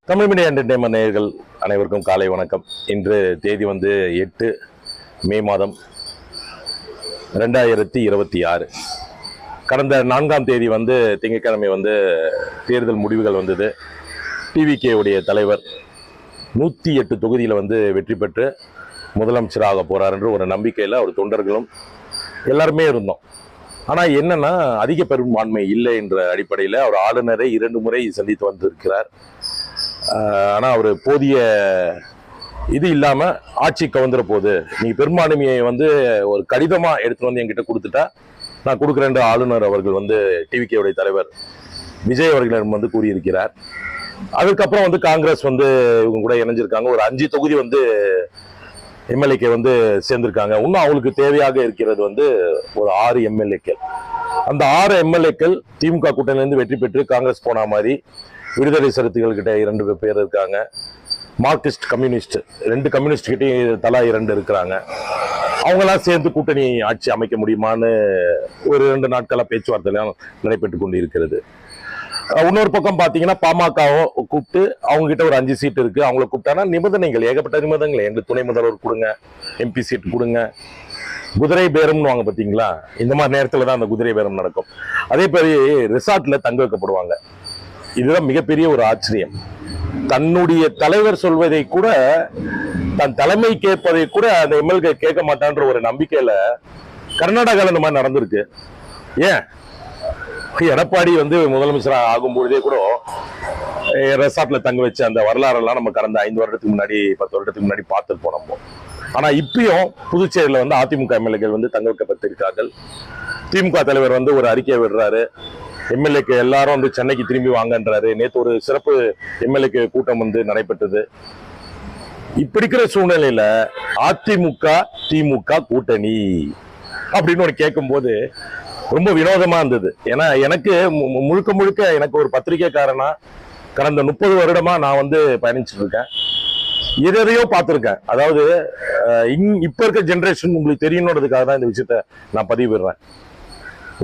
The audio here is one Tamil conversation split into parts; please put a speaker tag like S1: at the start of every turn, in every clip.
S1: தமிழ் மீடியா என்டர்டைன்மெண்ட் நேயர்கள் அனைவருக்கும் காலை வணக்கம். இன்று தேதி 8 மே மாதம் 2026. கடந்த 4ஆம் தேதி திங்கட்கிழமை தேர்தல் முடிவுகள் வந்தது. டிவிகே உடைய தலைவர் 108 தொகுதியில் வெற்றி பெற்று முதலமைச்சராக போறார் என்ற ஒரு நம்பிக்கையில் அவர் தொண்டர்களும் எல்லாருமே இருந்தோம். ஆனால் என்னன்னா அதிக பெரும்பான்மை இல்லை என்ற அடிப்படையில் அவர் ஆளுநரை 2 முறை சந்தித்து வந்திருக்கிறார். ஆனால் அவர் போதிய இது இல்லாமல் ஆட்சி கவுந்துற போது நீங்கள் பெரும்பான்மையை ஒரு கடிதமாக எடுத்துகிட்டு என்கிட்ட கொடுத்துட்டா நான் கொடுக்குறேன் ஆளுநர் அவர்கள் டிவிகேவுடைய தலைவர் விஜய் அவர்களிடம் கூறியிருக்கிறார். அதுக்கப்புறம் காங்கிரஸ் இவங்க கூட இணைஞ்சிருக்காங்க. ஒரு 5 தொகுதி எம்எல்ஏக்கு சேர்ந்திருக்காங்க. இன்னும் அவங்களுக்கு தேவையாக இருக்கிறது ஒரு 6 எம்எல்ஏக்கள். அந்த 6 எம்எல்ஏக்கள் திமுக கூட்டணியிலிருந்து வெற்றி பெற்று காங்கிரஸ் போன மாதிரி விடுதலை சிறுத்தைகள் கிட்ட 2 பேர் இருக்காங்க. மார்க்சிஸ்ட் கம்யூனிஸ்ட் 2 கம்யூனிஸ்ட் கிட்டையும் தலா 2 இருக்கிறாங்க. அவங்களாம் சேர்ந்து கூட்டணி ஆட்சி அமைக்க முடியுமான்னு ஒரு 2 நாட்களாக பேச்சுவார்த்தைலாம் நடைபெற்று கொண்டு இருக்கிறது. இன்னொரு பக்கம் பார்த்தீங்கன்னா பாமகவோ கூப்பிட்டு அவங்க கிட்ட ஒரு 5 சீட் இருக்கு. அவங்கள கூப்பிட்டானா நிபந்தனைகள் ஏகப்பட்ட நிபந்தனைகள், எங்களுக்கு துணை முதல்வர் கொடுங்க, எம்பி சீட் கொடுங்க, குதிரை பேரம்னு வாங்க பார்த்தீங்களா. இந்த மாதிரி நேரத்தில் தான் அந்த குதிரை பேரம் நடக்கும். அதே மாதிரி ரிசார்ட்ல தங்க வைக்கப்படுவாங்க. இதுதான் மிகப்பெரிய ஒரு ஆச்சரியம். தன்னுடைய தலைவர் சொல்வதை கூட தன் தலைமை கேட்பதை கூட அந்த எம்எல்ஏ கேட்க மாட்டான்ற ஒரு நம்பிக்கையில கர்நாடகாவில் இந்த மாதிரி நடந்திருக்கு. ஏன் எடப்பாடி முதலமைச்சராக ஆகும்பொழுதே கூட ரெசார்ட்ல தங்க வச்சு அந்த வரலாறெல்லாம் நம்ம கடந்த 5 வருடத்துக்கு முன்னாடி 10 வருடத்துக்கு முன்னாடி பார்த்துட்டு போனோம். ஆனா இப்பயும் புதுச்சேரியில அதிமுக எம்எல்ஏக்கள் தங்க வைக்கப்பட்டிருக்கார்கள். திமுக தலைவர் ஒரு அறிக்கையை விடுறாரு, எம்எல்ஏக்கு எல்லாரும் சென்னைக்கு திரும்பி வாங்கன்றாரு. நேற்று ஒரு சிறப்பு எம்எல்ஏக்கு கூட்டம் நடைபெற்றது. இப்படி இருக்கிற சூழ்நிலையில அதிமுக திமுக கூட்டணி அப்படின்னு ஒரு கேட்கும் போது ரொம்ப வினோதமா இருந்தது. ஏன்னா எனக்கு முழுக்க எனக்கு ஒரு பத்திரிகைக்காரனா கடந்த 30 வருடமா நான் பயணிச்சுட்டு இருக்கேன். எதையோ பார்த்துருக்கேன். அதாவது இப்ப இருக்க ஜெனரேஷன் உங்களுக்கு தெரியணுன்றதுக்காக தான் இந்த விஷயத்த நான் பதிவிடுறேன்.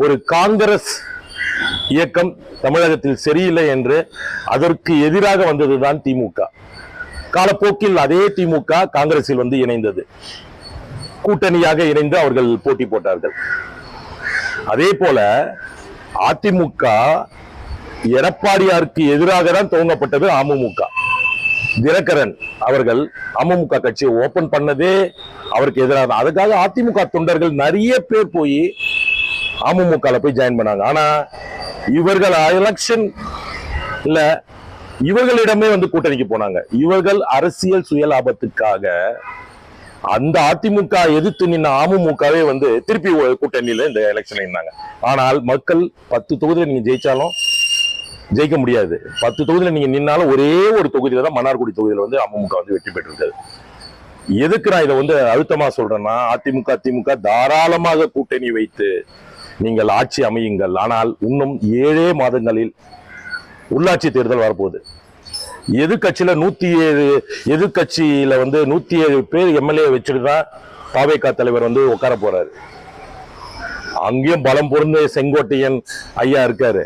S1: ஒரு காங்கிரஸ் இயக்கம் தமிழகத்தில் சரியில்லை என்று அதற்கு எதிராக வந்ததுதான் திமுக. காலப்போக்கில் அதே திமுக காங்கிரஸில் இணைந்தது. கூட்டணியாக இணைந்து அவர்கள் போட்டி போட்டார்கள். அதே போல அதிமுக எடப்பாடியாருக்கு எதிராக தான் துவங்கப்பட்டது. அமமுக தினகரன் அவர்கள் அமமுக கட்சியை ஓபன் பண்ணதே அவருக்கு எதிராக. அதுக்காக அதிமுக தொண்டர்கள் நிறைய பேர் போய் அமமுக போய் ஜாயின் பண்ணாங்க. ஆனா இவர்கள் எலெக்ஷன் இல்ல இவர்களிடமே கூட்டணிக்கு போனாங்க. இவர்கள் அரசியல் சுயலாபத்துக்காக அந்த அதிமுக எதிர்த்து நின்ன அமமுகவே திருப்பி கூட்டணியில இந்த எலெக்ஷன் நின்னாங்க. ஆனால் மக்கள் 10 தொகுதியில நீங்க ஜெயிச்சாலும் ஜெயிக்க முடியாது. 10 தொகுதியில நீங்க நின்னாலும் ஒரே ஒரு தொகுதியில தான், மன்னார்குடி தொகுதியில அமமுக வெற்றி பெற்றிருக்காது. எதுக்கு நான் இதை அழுத்தமா சொல்றேன்னா, அதிமுக திமுக தாராளமாக கூட்டணி வைத்து நீங்கள் ஆட்சி அமையுங்கள். ஆனால் இன்னும் 7 மாதங்களில் உள்ளாட்சி தேர்தல் வரப்போகுது. எதிர்கட்சியில 107 எதிர்கட்சியில 107 பேர் எம்எல்ஏ வச்சுட்டு தான் பாவேகா தலைவர் உட்கார போறாரு. அங்கேயும் பலம் பொருந்த செங்கோட்டையன் ஐயா இருக்காரு,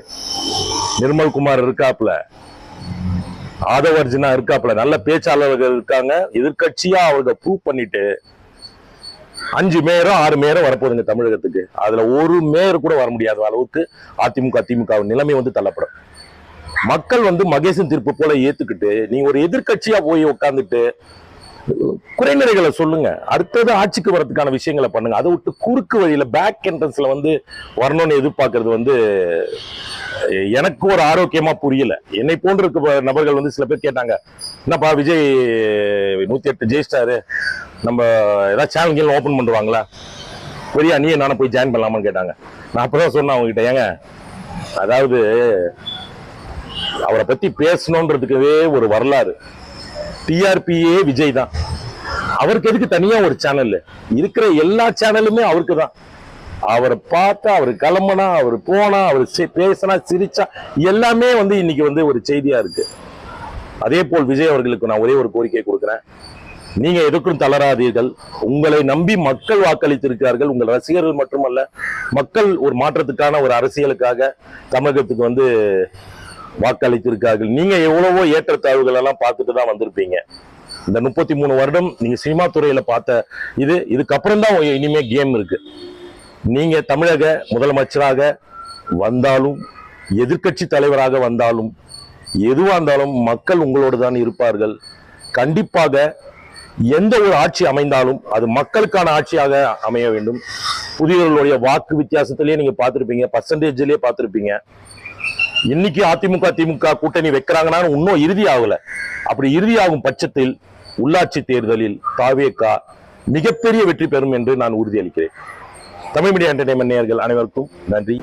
S1: நிர்மல்குமார் இருக்காப்ல, ஆதவர்ஜுனா இருக்காப்ல, நல்ல பேச்சாளர்கள் இருக்காங்க. எதிர்கட்சியா அவங்க ப்ரூவ் பண்ணிட்டு 5 மேயரோ 6 மேயரோ வரப்போகுதுங்க தமிழகத்துக்கு. அதுல ஒரு மேயர் கூட வர முடியாத அளவுக்கு அதிமுக திமுக நிலைமை தள்ளப்படும். மக்கள் மகேசன் தீர்ப்பு போல ஏத்துக்கிட்டு நீங்க ஒரு எதிர்கட்சியா போய் உட்கார்ந்துட்டு குறைநிறைகளை சொல்லுங்க, அடுத்தது ஆட்சிக்கு வரதுக்கான விஷயங்களை பண்ணுங்க. அதை விட்டு குறுக்கு வழியில பேக் என்ட்ரன்ஸ்ல வரணும்னு எதிர்பார்க்கறது எனக்கு ஒரு ஆரோக்கியமா புரியல. என்னை போன்ற இருக்க நபர்கள் சில பேர் கேட்டாங்க, என்னப்பா விஜய் 108 ஜெயிச்சிட்டாரு, நம்ம ஏதாவது சேனல் ஓபன் பண்ணுவாங்களா, பெரிய நீ நானும் போய் ஜாயின் பண்ணலாமான்னு கேட்டாங்க. நான் அப்பதான் சொன்னேன் அவங்க கிட்ட, ஏங்க அதாவது அவரை பத்தி பேசணுன்றதுக்கவே ஒரு வரலாறு. டிஆர்பியே விஜய் தான். அவருக்கு எதுக்கு தனியா ஒரு சேனல்? இருக்கிற எல்லா சேனலுமே அவருக்கு தான். அவரை பார்த்தா, அவர் கிளம்புனா, அவர் போனா, அவர் பேசினா, சிரிச்சா எல்லாமே இன்னைக்கு ஒரு செய்தியா இருக்கு. அதே போல் விஜய் அவர்களுக்கு நான் ஒரே ஒரு கோரிக்கை கொடுக்கிறேன். நீங்க எதுக்கும் தளராதீர்கள். உங்களை நம்பி மக்கள் வாக்களித்திருக்கிறார்கள். உங்கள் ரசிகர்கள் மட்டுமல்ல, மக்கள் ஒரு மாற்றத்துக்கான ஒரு அரசியலுக்காக தமிழகத்துக்கு வாக்களித்திருக்கார்கள். நீங்க எவ்வளவோ ஏற்றத்தாழ்வுகள் எல்லாம் பார்த்துட்டு தான் வந்திருப்பீங்க. இந்த 33 வருடம் நீங்க சினிமா துறையில பார்த்த இதுக்கப்புறம் தான் இனிமே கேம் இருக்கு. நீங்க தமிழக முதலமைச்சராக வந்தாலும் எதிர்க்கட்சி தலைவராக வந்தாலும் எதுவா இருந்தாலும் மக்கள் உங்களோடு தான் இருப்பார்கள். கண்டிப்பாக எந்த ஒரு ஆட்சி அமைந்தாலும் அது மக்களுக்கான ஆட்சியாக அமைய வேண்டும். புதியவர்களுடைய வாக்கு வித்தியாசத்திலேயே நீங்க பார்த்திருப்பீங்க, பர்சன்டேஜ்லயே பார்த்திருப்பீங்க. இன்னைக்கு அதிமுக திமுக கூட்டணி வைக்கிறாங்கன்னா இன்னும் இறுதி ஆகல. அப்படி இறுதியாகும் பட்சத்தில் உள்ளாட்சி தேர்தலில் தாவேகா மிகப்பெரிய வெற்றி பெறும் என்று நான் உறுதியளிக்கிறேன். தமிழ் மீடியா என்டர்டைன்மெண்ட் நேயர்கள் அனைவருக்கும் நன்றி.